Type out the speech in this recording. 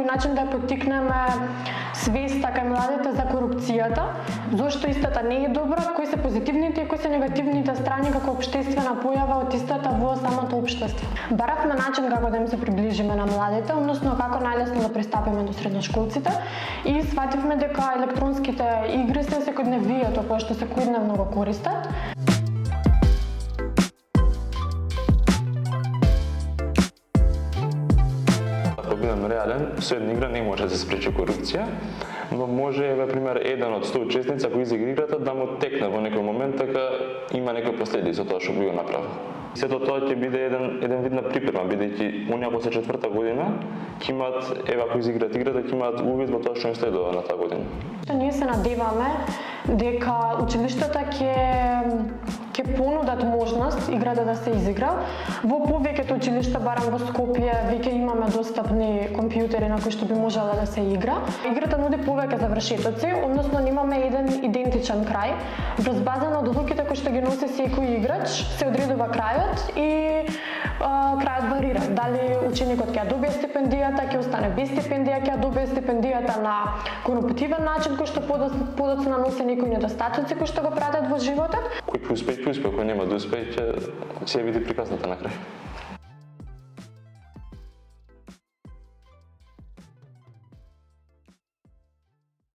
некој начин да поттикнеме свеста кај младите за корупцијата, зошто истата не е добра, кои се позитивните и кои се негативните страни како општествена појава од истата во самото општество. Баравме начин како да им се приближиме на младите, односно како најлесно да пристапиме до средношколците и свативме дека електронските игри се секојдневието кое што секојдневно го користат. Ако бидам реален, со една игра не може да се спречи корупција, но може, пример, еден од 100 учесници ако изигра играта да му текне во некој момент, така има некои последици од тоа што го направи. Сето тоа ќе биде еден вид на припрема, бидејќи оние после 4-та година ќе имаат, ако изиграат играта, ќе имаат увид во тоа што им следува на таа година. Ние се надеваме дека училиштата ќе понудат можност играта да се изигра. Во повеќето училишта, барам во Скопје, веќе имаме достапни компјутери на кои што би можела да се игра. Играта нуди повеќе завршетоци, односно немаме еден идентичен крај. Врз база на одлуките кои што ги носи секој играч, се одредува крајот и крајот варира. Дали ученикот ќе добие стипендијата, ќе остане без стипендија, ќе добие стипендијата на корумпативен начин кој што подоцна носи некои недостатоци кои што го пратат во животот. Кој ќе успее, кој нема да успее, ќе биде приказната на крај.